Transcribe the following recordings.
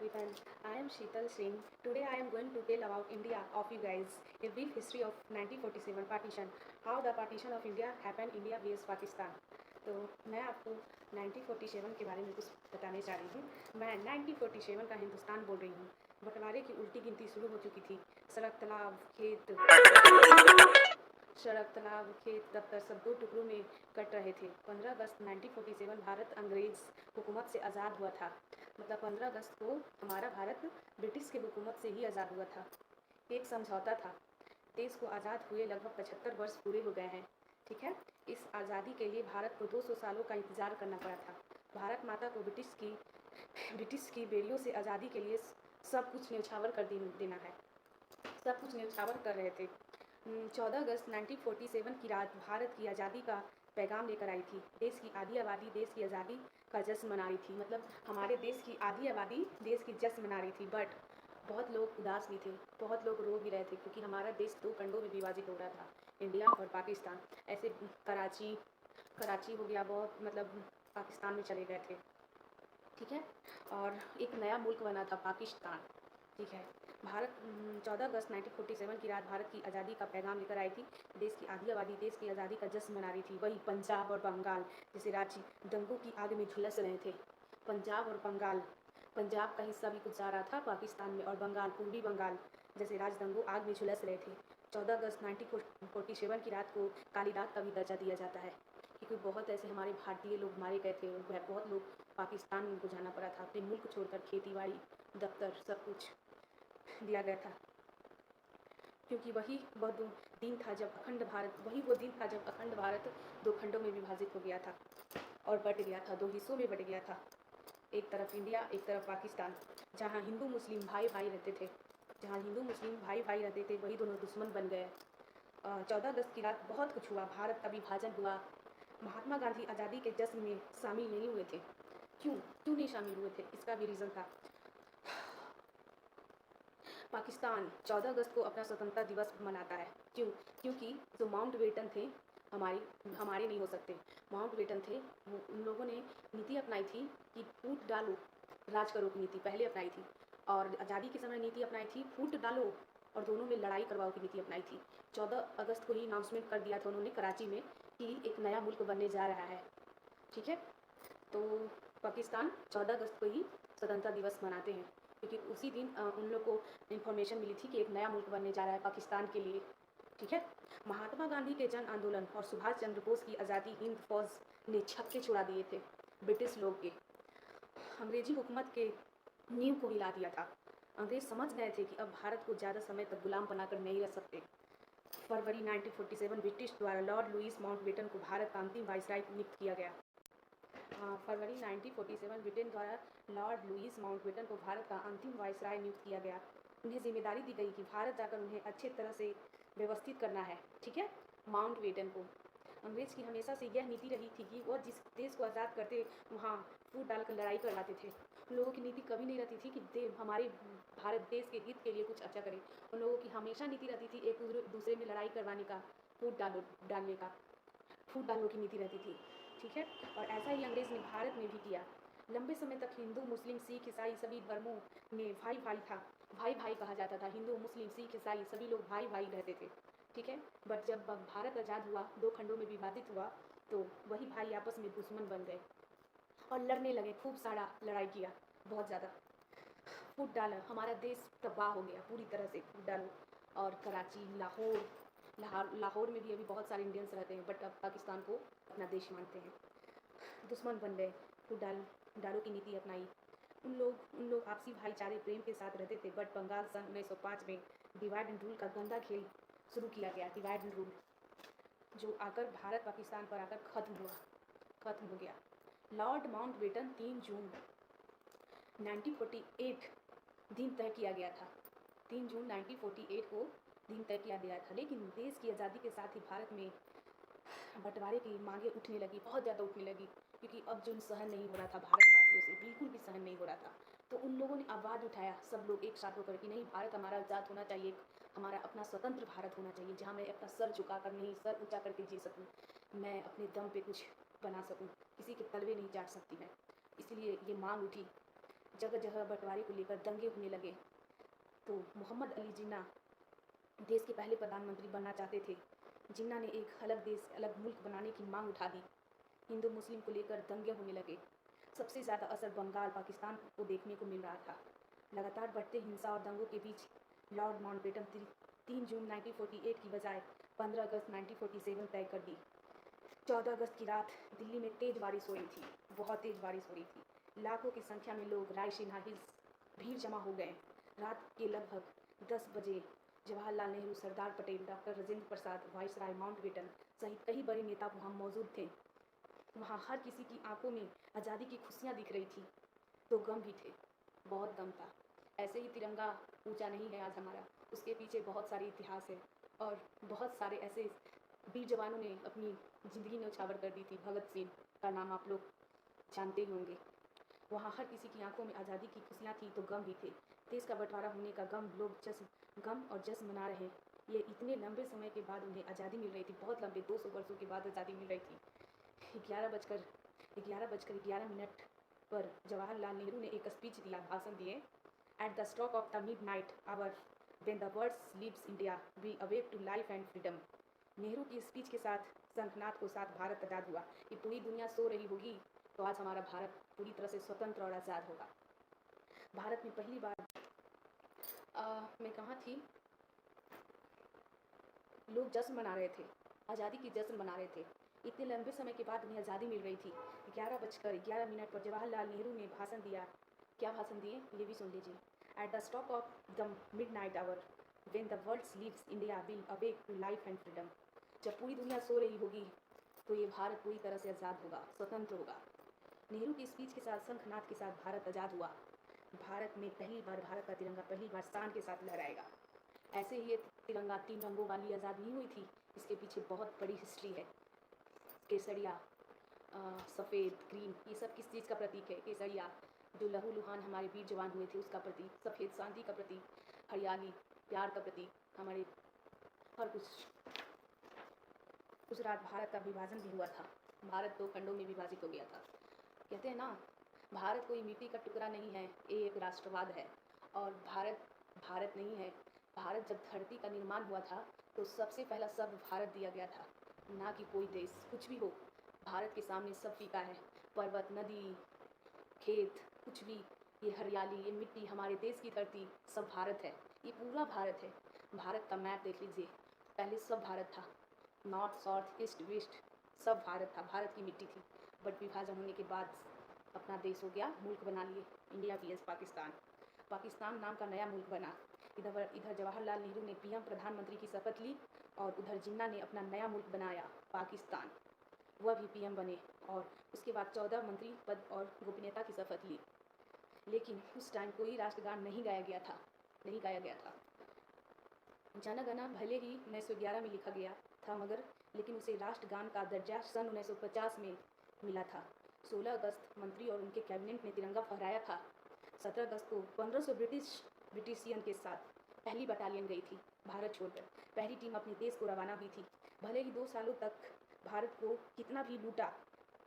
everyone. I am Sheetal Singh. Today I am going to tell about India of you guys. A brief history of 1947 partition. How the partition of India happened India vs Pakistan. तो मैं आपको 1947 के बारे में कुछ बताने जा रही हूँ। मैं 1947 का हिंदुस्तान बोल रही हूँ। बंटवारे की उल्टी गिनती शुरू हो चुकी थी। सड़क तालाब खेत दफ्तर सब दो टुकड़ों में कट रहे थे। 15 अगस्त 1947 भारत अंग्रेज हुकूमत से आज़ाद हुआ था। मतलब 15 अगस्त को हमारा भारत ब्रिटिश की हुकूमत से ही आज़ाद हुआ था। एक समझौता था। देश को आज़ाद हुए लगभग 75 वर्ष पूरे हो गए हैं। ठीक है। इस आज़ादी के लिए भारत को 200 सालों का इंतज़ार करना पड़ा था। भारत माता को ब्रिटिश की बेड़ियों से आज़ादी के लिए सब कुछ न्यौछावर कर देना है। सब कुछ न्यौछावर कर रहे थे। 14 अगस्त 1947 की रात भारत की आज़ादी का पैगाम लेकर आई थी। देश की आधी आबादी देश की आज़ादी का जश्न मना रही थी। मतलब हमारे देश की आधी आबादी देश की जश्न मना रही थी। बट बहुत लोग उदास भी थे, बहुत लोग रो भी रहे थे, क्योंकि हमारा देश दो खंडों में विभाजित हो रहा था, इंडिया और पाकिस्तान। ऐसे कराची हो गया, बहुत मतलब पाकिस्तान में चले गए थे। ठीक है। और एक नया मुल्क बना था पाकिस्तान। ठीक है। भारत 14 अगस्त 1947 की रात भारत की आज़ादी का पैगाम लेकर आई थी। देश की आधी आबादी देश की आज़ादी का जश्न मना रही थी। वही पंजाब और बंगाल जैसे राज्य दंगों की आग में झुलस रहे थे। पंजाब और बंगाल, पंजाब का हिस्सा भी कुछ जा रहा था पाकिस्तान में, और बंगाल, पूर्वी बंगाल जैसे राजदंगों आग में झुलस रहे थे। 14 अगस्त 1947 की रात को काली रात का भी दर्जा दिया जाता है, क्योंकि बहुत ऐसे हमारे भारतीय लोग मारे गए थे। बहुत लोग पाकिस्तान को जाना पड़ा था, अपने मुल्क छोड़कर। खेती बाड़ी, दफ्तर, सब कुछ दिया गया था, क्योंकि वही वह दिन था जब अखंड भारत दो खंडों में विभाजित हो गया था और बट गया था, दो हिस्सों में बट गया था। एक तरफ इंडिया, एक तरफ पाकिस्तान। जहाँ हिंदू मुस्लिम भाई भाई रहते थे, वही दोनों दुश्मन बन गए। 14 अगस्त की रात बहुत कुछ हुआ। भारत का विभाजन हुआ। महात्मा गांधी आज़ादी के जश्न में शामिल नहीं हुए थे। क्यों नहीं शामिल हुए थे? इसका भी रीज़न था। पाकिस्तान 14 अगस्त को अपना स्वतंत्रता दिवस मनाता है। क्योंकि जो माउंटबेटन थे, हमारे नहीं हो सकते। माउंटबेटन थे, उन लोगों ने नीति अपनाई थी कि फूट डालो राज करो की नीति पहले अपनाई थी, और आज़ादी के समय नीति अपनाई थी फूट डालो और दोनों में लड़ाई करवाओ की नीति अपनाई थी। 14 अगस्त को ही अनाउंसमेंट कर दिया था उन्होंने कराची में कि एक नया मुल्क बनने जा रहा है। ठीक है। तो पाकिस्तान 14 अगस्त को ही स्वतंत्रता दिवस मनाते हैं, क्योंकि उसी दिन उन लोग को इन्फॉर्मेशन मिली थी कि एक नया मुल्क बनने जा रहा है पाकिस्तान के लिए। ठीक है। महात्मा गांधी के जन आंदोलन और सुभाष चंद्र बोस की आज़ादी हिंद फौज ने छक्के छुड़ा दिए थे ब्रिटिश लोग के। अंग्रेजी हुकूमत के नींव को हिला दिया था। अंग्रेज समझ गए थे कि अब भारत को ज़्यादा समय तक गुलाम बनाकर नहीं रह सकते। फरवरी 1947 ब्रिटिश द्वारा लॉर्ड लुईस माउंटबेटन को भारत का अंतिम वाइसराय नियुक्त किया गया। फरवरी 1947 ब्रिटेन द्वारा लॉर्ड लुईस माउंटबेटन को भारत का अंतिम वाइसराय नियुक्त किया गया। उन्हें जिम्मेदारी दी गई कि भारत जाकर उन्हें अच्छे तरह से व्यवस्थित करना है। ठीक है। माउंटबेटन को अंग्रेज की हमेशा से यह नीति रही थी कि वह जिस देश को आज़ाद करते वहाँ फूट डालकर लड़ाई करवाते थे। उन लोगों की नीति कभी नहीं रहती थी कि हमारे भारत देश के हित के लिए कुछ अच्छा करें। उन लोगों की हमेशा नीति रहती थी एक दूसरे में लड़ाई करवाने का, फूट डालने की नीति रहती थी। ठीक है। और ऐसा ही अंग्रेज ने भारत में भी किया। लंबे समय तक हिंदू मुस्लिम सिख ईसाई सभी धर्मों में भाई भाई था, भाई भाई कहा जाता था। हिंदू मुस्लिम सिख ईसाई सभी लोग भाई भाई रहते थे। ठीक है। बट जब भारत आज़ाद हुआ, दो खंडों में विभाजित हुआ, तो वही भाई आपस में दुश्मन बन गए और लड़ने लगे। खूब सारा लड़ाई किया, बहुत ज़्यादा। फूट डाला, हमारा देश तबाह हो गया पूरी तरह से। फूट डालो। और कराची, लाहौर में भी अभी बहुत सारे इंडियंस रहते हैं, बट अब पाकिस्तान को अपना देश मानते हैं। दुश्मन बन गए। फूट डालो की नीति अपनाई। उन लोग आपसी भाईचारे प्रेम के साथ रहते थे। बट बंगाल सन 1905 में डिवाइड एंड रूल का गंदा खेल शुरू किया गया। डिवाइड एंड रूल जो आकर भारत पाकिस्तान पर आकर खत्म हो गया। लॉर्ड माउंटबेटन 3 जून 1948 दिन तय किया गया था। 3 जून 1948 को दिन तय किया गया था। लेकिन देश की आज़ादी के साथ ही भारत में बंटवारे की मांगे उठने लगी, बहुत ज़्यादा उठने लगी, क्योंकि अब जो सहन नहीं हो रहा था भारतवासियों से, बिल्कुल भी सहन नहीं हो रहा था। तो उन लोगों ने आवाज़ उठाया, सब लोग एक साथ होकर, कि नहीं, भारत हमारा आज़ाद होना चाहिए, हमारा अपना स्वतंत्र भारत होना चाहिए, जहाँ मैं अपना सर झुकाकर नहीं, सर ऊँचा करके जी सकूँ, मैं अपने दम पे कुछ बना सकूँ, किसी के तलवे नहीं चाट सकती मैं। इसलिए ये मांग उठी। जगह जगह बंटवारे को लेकर दंगे होने लगे। तो मोहम्मद अली जिन्ना देश के पहले प्रधानमंत्री बनना चाहते थे। जिन्ना ने एक अलग देश, अलग मुल्क बनाने की मांग उठा दी। हिंदू मुस्लिम को लेकर दंगे होने लगे। सबसे ज़्यादा असर बंगाल, पाकिस्तान को देखने को मिल रहा था। लगातार बढ़ते हिंसा और दंगों के बीच लॉर्ड माउंटबेटन 3 जून 1948 की बजाय 15 अगस्त 1947 तय कर दी। 14 अगस्त की रात दिल्ली में तेज बारिश हो रही थी, बहुत तेज बारिश हो रही थी। लाखों की संख्या में लोग रायसीना हिल्स भीड़ जमा हो गए। रात के लगभग 10 बजे Jawaharlal Nehru, Sardar Patel, doctor Rajendra Prasad, viceroy Mountbatten सहित कई बड़े नेता वहाँ मौजूद थे। वहाँ हर किसी की आंखों में आज़ादी की खुशियाँ दिख रही थी, तो गम भी थे, बहुत दम था। ऐसे ही तिरंगा ऊंचा नहीं है आज हमारा, उसके पीछे बहुत सारे इतिहास है और बहुत सारे ऐसे वीर जवानों ने अपनी ज़िंदगी न्यौछावर कर दी थी। भगत सिंह का नाम आप लोग जानते ही होंगे। वहाँ हर किसी की आंखों में आज़ादी की खुशियाँ थी, तो गम भी थे। देश का बंटवारा होने का गम, लोग गम और जश्न मना रहे। ये इतने लंबे समय के बाद उन्हें आज़ादी मिल रही थी, बहुत लंबे 200 वर्षों के बाद आज़ादी मिल रही थी। 11 बजकर 11 मिनट पर जवाहरलाल नेहरू ने एक स्पीच दिया, भाषण दिए। At the stroke of the midnight hour when the world sleeps India we awake to life and freedom. Nehru की स्पीच के साथ शंखनाद को साथ भारत आज़ाद हुआ। कि पूरी दुनिया सो रही होगी, तो आज हमारा भारत पूरी तरह से स्वतंत्र और आज़ाद होगा। भारत में पहली बार मैं कहाँ थी, लोग जश्न मना रहे थे, आज़ादी की जश्न मना रहे थे। इतने लंबे समय के बाद उन्हें आज़ादी मिल रही थी। 11 बजकर 11 मिनट पर जवाहरलाल नेहरू ने भाषण दिया। क्या भाषण दिए, ये भी सुन लीजिए। At the stroke of the midnight hour when the world sleeps India will awake to life and freedom. जब पूरी दुनिया सो रही होगी, तो ये भारत पूरी तरह से आज़ाद होगा, स्वतंत्र होगा। नेहरू की स्पीच के साथ शंखनाद के साथ भारत आज़ाद हुआ। भारत में पहली बार भारत का तिरंगा पहली बार शान के साथ लहराएगा। ऐसे ही ये तिरंगा 3 रंगों वाली आज़ाद नहीं हुई थी, इसके पीछे बहुत बड़ी हिस्ट्री है। केसरिया, सफ़ेद, ग्रीन, ये सब किस चीज़ का प्रतीक है? केसरिया जो लहूलुहान हमारे वीर जवान हुए थे, उसका प्रतीक। सफ़ेद शांति का प्रतीक। हरियाली प्यार का प्रतीक। हमारे हर उस रात भारत का विभाजन भी हुआ था। भारत 2 खंडों में विभाजित हो गया था। कहते हैं ना, भारत कोई मिट्टी का टुकड़ा नहीं है, ये एक राष्ट्रवाद है। और भारत भारत नहीं है। भारत जब धरती का निर्माण हुआ था, तो सबसे पहला शब्द भारत दिया गया था, ना कि कोई देश। कुछ भी हो, भारत के सामने सब फीका है। पर्वत, नदी, खेत, कुछ भी, ये हरियाली, ये मिट्टी, हमारे देश की धरती, सब भारत है। ये पूरा भारत है। भारत का मैप देख लीजिए, पहले सब भारत था। नॉर्थ, साउथ, ईस्ट, वेस्ट, सब भारत था, भारत की मिट्टी थी। बट विभाजन होने के बाद अपना देश हो गया, मुल्क बना लिए, इंडिया vs पाकिस्तान। पाकिस्तान नाम का नया मुल्क बना। इधर जवाहरलाल नेहरू ने पीएम प्रधानमंत्री की शपथ ली, और उधर जिन्ना ने अपना नया मुल्क बनाया, पाकिस्तान। वह भी पीएम बने, और उसके बाद 14 मंत्री पद और गोपनीयता की शपथ ली। लेकिन उस टाइम कोई राष्ट्रगान नहीं गाया गया था। जन गण भले ही 1911 में लिखा गया था, मगर लेकिन उसे राष्ट्रगान का दर्जा सन 1950 में मिला था। 16 अगस्त मंत्री और उनके कैबिनेट ने तिरंगा फहराया था। 17 अगस्त को 1500 ब्रिटिशियन के साथ पहली बटालियन गई थी भारत छोड़कर। पहली टीम अपने देश को रवाना हुई थी। भले ही 2 सालों तक भारत को कितना भी लूटा,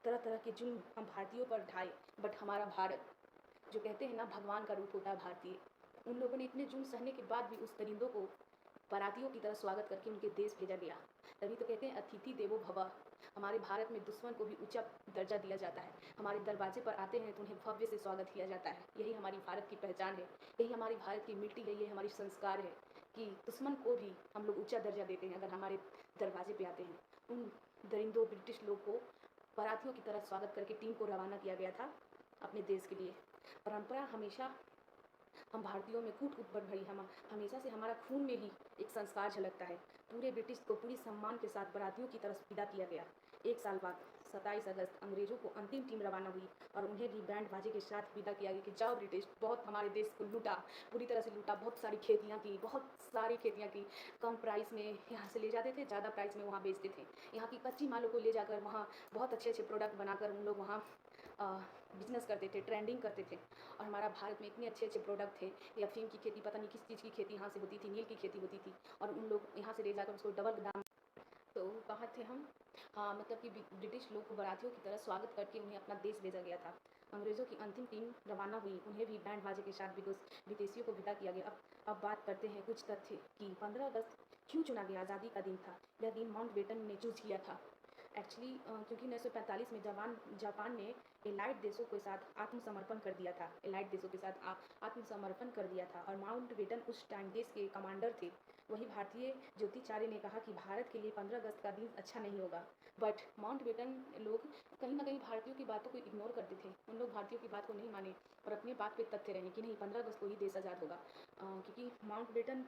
तरह तरह के जुल्म हम भारतीयों पर ढाए, बट हमारा भारत, जो कहते हैं ना भगवान का रूप होता है भारतीय, उन लोगों ने इतने जुल्म सहने के बाद भी उस दरिंदों को परातियों की तरह स्वागत करके उनके देश भेजा गया। तभी तो कहते हैं अतिथि देवो भव। हमारे भारत में दुश्मन को भी ऊंचा दर्जा दिया जाता है। हमारे दरवाजे पर आते हैं तो उन्हें भव्य से स्वागत किया जाता है। यही हमारी भारत की पहचान है, यही हमारी भारत की मिट्टी है, ये हमारी संस्कार है कि दुश्मन को भी हम लोग ऊंचा दर्जा देते हैं अगर हमारे दरवाजे पे आते हैं। उन दरिंदों, ब्रिटिश लोग को परातियों की तरह स्वागत करके टीम को रवाना किया गया था अपने देश के लिए। परंपरा हमेशा हम भारतीयों में कूट कूट पर भरी, हम हमेशा से हमारा खून में ही एक संस्कार झलकता है। पूरे ब्रिटिश को पूरी सम्मान के साथ बारातियों की तरफ विदा किया गया। 1 साल बाद 27 अगस्त अंग्रेज़ों को अंतिम टीम रवाना हुई, और उन्हें भी बैंड बाजे के साथ विदा किया गया कि जाओ ब्रिटिश, बहुत हमारे देश को लूटा, पूरी तरह से लूटा, बहुत सारी खेतियाँ की, कम प्राइस में यहाँ से ले जाते थे, ज़्यादा प्राइस में वहाँ बेचते थे। यहाँ की कच्ची मालों को ले जाकर वहाँ बहुत अच्छे अच्छे प्रोडक्ट बनाकर उन लोग वहाँ बिजनेस करते थे, ट्रेंडिंग करते थे। और हमारा भारत में इतने अच्छे अच्छे प्रोडक्ट थे। ये अफीम की खेती, पता नहीं किस चीज़ की खेती यहाँ से होती थी, नील की खेती होती थी, और उन लोग यहाँ से ले जाकर उसको डबल दाम। तो कहाँ थे हम? हाँ, मतलब कि ब्रिटिश लोग को बारातियों की तरह स्वागत करके उन्हें अपना देश भेजा गया था। अंग्रेज़ों की अंतिम टीम रवाना हुई, उन्हें भी बैंड बाजे के साथ विदेशियों को विदा किया गया। अब बात करते हैं कुछ तथ्य कि 15 अगस्त क्यों चुना गया? आज़ादी का दिन था। यह दिन माउंटबेटन ने चूज़ किया था। एक्चुअली क्योंकि 1945 में जापान ने एलाइड देशों के साथ आत्मसमर्पण कर दिया था। एलाइड देशों के साथ आत्मसमर्पण कर दिया था और माउंटबेटन उस टाइम देश के कमांडर थे। वहीं भारतीय ज्योतिचार्य ने कहा कि भारत के लिए 15 अगस्त का दिन अच्छा नहीं होगा। बट माउंटबेटन लोग कहीं न कहीं भारतीयों की बातों को इग्नोर करते थे। उन लोग भारतीयों की बात को नहीं माने और अपनी बात पे तथ्य रहे कि नहीं 15 अगस्त को ही देश आज़ाद होगा। क्योंकि माउंटबेटन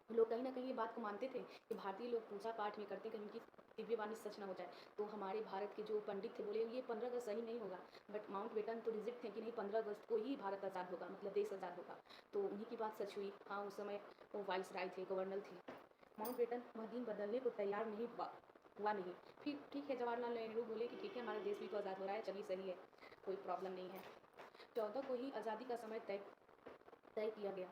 लोग कहीं न कहीं ये बात को मानते थे कि भारतीय लोग पूजा पाठ में करते, कहीं उनकी दिव्यवाणी सच ना हो जाए। तो हमारे भारत के जो पंडित थे बोले ये 15 अगस्त सही नहीं होगा। बट माउंटबेटन तो रिजिड थे कि नहीं 15 अगस्त को ही भारत आज़ाद होगा, मतलब देश आज़ाद होगा। तो उन्हीं की बात सच हुई। हाँ, उस समय वो वाइसराय थे, गवर्नर थे। माउंटबेटन वह दिन बदलने को तैयार नहीं हुआ नहीं। फिर ठीक है, जवाहरलाल नेहरू बोले कि ठीक है, हमारा देश भी तो आज़ाद हो रहा है, चलिए सही है, कोई प्रॉब्लम नहीं है। 14 को ही आज़ादी का समय तय किया गया।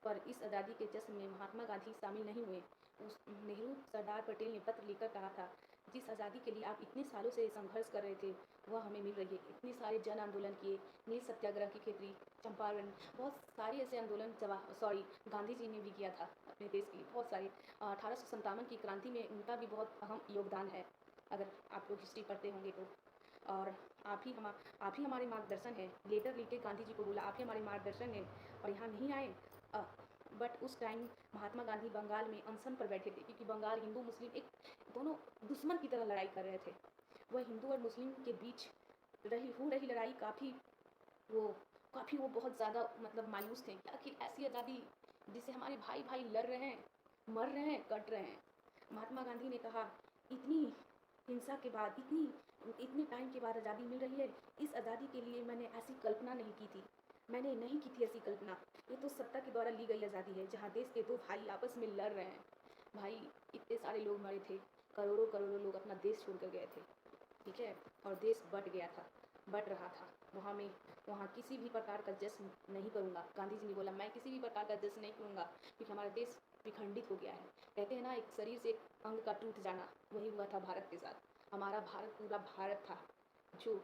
पर इस आज़ादी के जश्न में महात्मा गांधी शामिल नहीं हुए। उस नेहरू सरदार पटेल ने पत्र लिखकर कहा था, जिस आज़ादी के लिए आप इतने सालों से संघर्ष कर रहे थे वह हमें मिल रही है। इतने सारे जन आंदोलन किए, नील सत्याग्रह की खेती, चंपारण, बहुत सारे ऐसे आंदोलन गांधी जी ने भी किया था अपने देश के लिए, बहुत सारे। 1857 की क्रांति में उनका भी बहुत अहम योगदान है, अगर आप लोग हिस्ट्री पढ़ते होंगे तो। और आप ही हमारे मार्गदर्शन हैं। लेटर लिख के गांधी जी को बोला, आप ही हमारे मार्गदर्शन हैं और यहाँ नहीं आए। बट उस टाइम महात्मा गांधी बंगाल में अनशन पर बैठे थे, क्योंकि बंगाल हिंदू मुस्लिम एक दोनों दुश्मन की तरह लड़ाई कर रहे थे। वह हिंदू और मुस्लिम के बीच रही लड़ाई काफ़ी वो बहुत ज़्यादा मतलब मायूस थे कि आखिर ऐसी आज़ादी जिससे हमारे भाई भाई लड़ रहे हैं, मर रहे हैं, कट रहे हैं। महात्मा गांधी ने कहा, इतनी हिंसा के बाद, इतने टाइम के बाद आज़ादी मिल रही है। इस आज़ादी के लिए मैंने ऐसी कल्पना नहीं की थी, मैंने नहीं की थी ऐसी कल्पना। ये तो सत्ता के द्वारा ली गई आज़ादी है, जहाँ देश के दो भाई आपस में लड़ रहे हैं। भाई इतने सारे लोग मरे थे, करोड़ों करोड़ों लोग अपना देश छोड़ कर गए थे, ठीक है, और देश बट गया था, बट रहा था। वहाँ किसी भी प्रकार का जश्न नहीं करूँगा। गांधी जी ने बोला, मैं किसी भी प्रकार का जश्न नहीं करूँगा, क्योंकि हमारा देश विखंडित हो गया है। कहते हैं ना, एक शरीर से एक अंग का टूट जाना, वही हुआ था भारत के साथ। हमारा भारत पूरा भारत था जो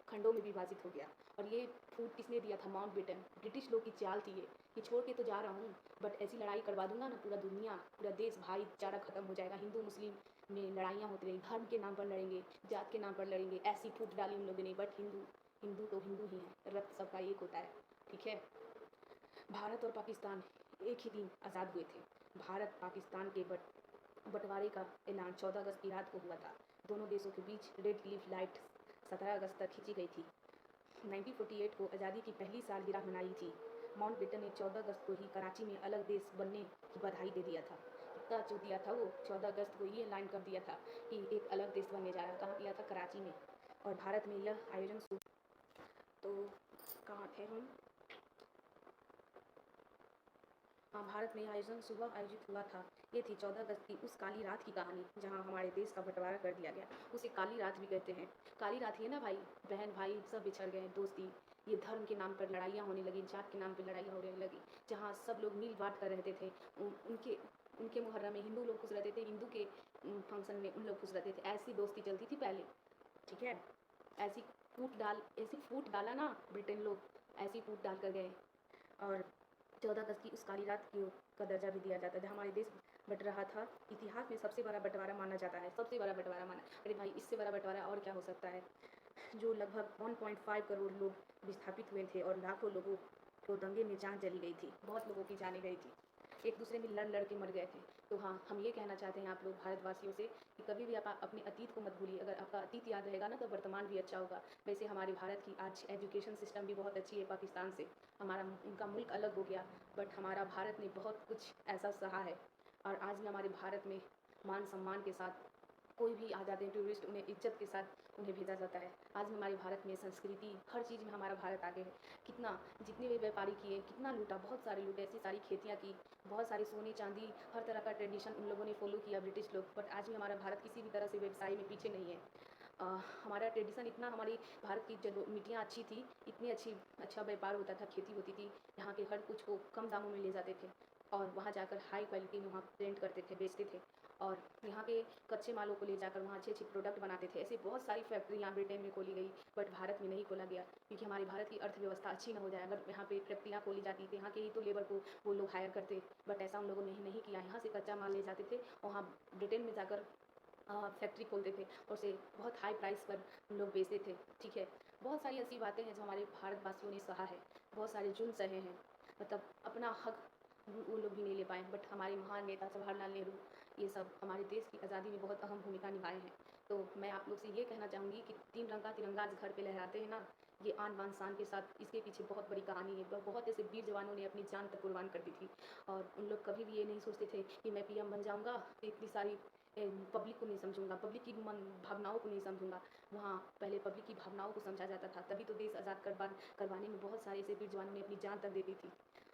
खंडों में विभाजित हो गया। और ये फूट किसने दिया था? माउंटबेटन। ब्रिटिश लोग की चाल थी ये, कि छोड़ के तो जा रहा हूँ, बट ऐसी लड़ाई करवा दूंगा ना, पूरा दुनिया, पूरा देश भाईचारा खत्म हो जाएगा। हिंदू मुस्लिम में लड़ाइयाँ होती रही, धर्म के नाम पर लड़ेंगे, जात के नाम पर लड़ेंगे, ऐसी फूट डाली उन लोगों ने। बट हिंदू तो हिंदू ही है, रक्त सबका एक होता है, ठीक है। भारत और पाकिस्तान एक ही दिन आज़ाद हुए थे। भारत पाकिस्तान के बंटवारे का ऐलान 14 अगस्त की रात को हुआ था। दोनों देशों के बीच रेड क्लिफ लाइट 17 अगस्त तक खींची गई थी। 1948 को आज़ादी की पहली सालगिरह मनाई थी। माउंटबेटन ने 14 अगस्त को ही कराची में अलग देश बनने की बधाई दे दिया था। इतना जो दिया था वो, 14 अगस्त को ये ऐलान कर दिया था कि एक अलग देश बनने जा रहा है। कहाँ किया था? कराची में। और भारत में यह आयोजन तो कहाँ थे हम? हाँ, भारत में आयोजन सुबह आयोजित हुआ था। ये थी 14 अगस्त की उस काली रात की कहानी, जहाँ हमारे देश का बंटवारा कर दिया गया। उसे काली रात भी कहते हैं। काली रात ही है ना भाई, बहन भाई सब बिछड़ गए, दोस्ती, ये धर्म के नाम पर लड़ाइयाँ होने लगी, जात के नाम पर लड़ाइयाँ होने लगी, जहाँ सब लोग मिल बांट कर रहते थे। उनके मुहर्रम में हिंदू लोग खुश रहते थे, हिंदू के फंक्शन में उन लोग खुश रहते थे। ऐसी दोस्ती चलती थी पहले, ठीक है। ऐसी फूट डाला ना ब्रिटेन लोग, ऐसी फूट डाल कर गए। और 14 अगस्त की उस काली रात का दर्जा भी दिया जाता है, जहाँ हमारे देश बट रहा था। इतिहास में सबसे बड़ा बंटवारा माना जाता है, सबसे बड़ा बंटवारा माना। अरे भाई, इससे बड़ा बंटवारा और क्या हो सकता है? जो लगभग 1.5 करोड़ लोग विस्थापित हुए थे और लाखों लोगों को दंगे में जान चली गई थी, बहुत लोगों की जाने गई थी, एक दूसरे में लड़ के मर गए थे। तो हाँ, हम ये कहना चाहते हैं आप लोग भारतवासियों से कि कभी भी आप अपने अतीत को मत भूलिए। अगर आपका अतीत याद रहेगा ना, तो वर्तमान भी अच्छा होगा। वैसे हमारे भारत की आज एजुकेशन सिस्टम भी बहुत अच्छी है पाकिस्तान से। उनका मुल्क अलग हो गया, बट हमारा भारत ने बहुत कुछ ऐसा सहा है। और आज भी हमारे भारत में मान सम्मान के साथ कोई भी आ जाते हैं टूरिस्ट, उन्हें इज्जत के साथ उन्हें भेजा जाता है। आज भी हमारे भारत में संस्कृति, हर चीज़ में हमारा भारत आगे है। कितना, जितने भी व्यापारी किए, कितना लूटा, बहुत सारे लूटे, ऐसी सारी खेतियाँ की, बहुत सारी सोने चांदी, हर तरह का ट्रेडिशन उन लोगों ने फॉलो किया, ब्रिटिश लोग। बट आज भी हमारा भारत किसी भी तरह से व्यवसाय में पीछे नहीं है। हमारा ट्रेडिशन इतना, हमारी भारत की जब मिट्टियाँ अच्छी थी, इतनी अच्छा व्यापार होता था, खेती होती थी, यहाँ के हर कुछ को कम दामों में ले जाते थे। और वहाँ जाकर हाई क्वालिटी में वहाँ प्रिंट करते थे, बेचते थे और यहाँ के कच्चे मालों को ले जाकर वहाँ अच्छे-अच्छे प्रोडक्ट बनाते थे। ऐसी बहुत सारी फैक्ट्री यहाँ ब्रिटेन में खोली गई, बट भारत में नहीं खोला गया क्योंकि हमारे भारत की अर्थव्यवस्था अच्छी ना हो जाए। अगर यहाँ पे फैक्ट्रियाँ खोली जाती तो यहाँ के ही तो लेबर को वो लोग हायर करते, बट ऐसा उन लोगों ने नहीं किया। यहाँ से कच्चा माल ले जाते थे, वहाँ ब्रिटेन में जाकर फैक्ट्री खोलते थे और उसे बहुत हाई प्राइस पर हम लोग बेचते थे, ठीक है। बहुत सारी ऐसी बातें हैं जो हमारे भारतवासियों ने सहा है, बहुत सारे जुल्म सहे हैं, मतलब अपना हक वो लोग भी नहीं ले पाए, बट हमारे महान नेता जवाहरलाल नेहरू ये सब हमारे देश की आज़ादी में बहुत अहम भूमिका निभाए हैं। तो मैं आप लोग से ये कहना चाहूँगी कि 3 रंग का तिरंगा आज घर पे लहराते हैं ना, ये आन बान शान के साथ, इसके पीछे बहुत बड़ी कहानी है। बहुत ऐसे वीर जवानों ने अपनी जान तक कुर्बान कर दी थी और उन लोग कभी भी ये नहीं सोचते थे कि मैं पीएम बन जाऊँगा तो इतनी सारी पब्लिक को नहीं समझूंगा, पब्लिक की मन भावनाओं को नहीं समझूंगा। वहाँ पहले पब्लिक की भावनाओं को समझा जाता था, तभी तो देश आज़ाद करवाने में बहुत सारे ऐसे वीर जवानों ने अपनी जान तक दे दी थी,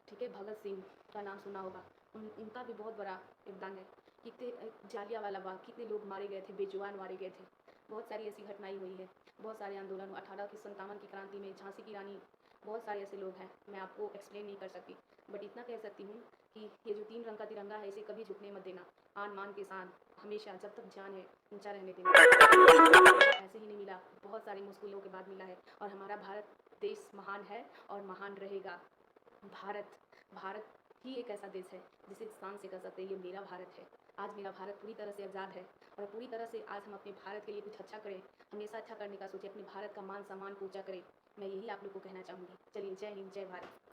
ठीक है। भगत सिंह का नाम सुना होगा, उनका भी बहुत बड़ा योगदान है। कितने जालियांवाला बाग, कितने लोग मारे गए थे, बेजुबान मारे गए थे। बहुत सारी ऐसी घटनाएं हुई है, बहुत सारे आंदोलन 1857 की क्रांति में झांसी की रानी, बहुत सारे ऐसे लोग हैं, मैं आपको एक्सप्लेन नहीं कर सकती, बट इतना कह सकती हूँ कि ये जो 3 रंग का तिरंगा है इसे कभी झुकने मत देना। आन मान के साथ हमेशा जब तक जान है ऊंचा रहने देना। ऐसे ही नहीं मिला, बहुत सारी मुश्किलों के बाद मिला है और हमारा भारत देश महान है और महान रहेगा। भारत भारत ही एक ऐसा देश है जिसे शान से कह सकते हैं ये मेरा भारत है। आज मेरा भारत पूरी तरह से आज़ाद है और पूरी तरह से आज हम अपने भारत के लिए कुछ अच्छा करें, हमेशा अच्छा करने का सोचें, अपने भारत का मान सम्मान को ऊँचा करें। मैं यही आप लोग को कहना चाहूँगी। चलिए, जय हिंद, जय भारत।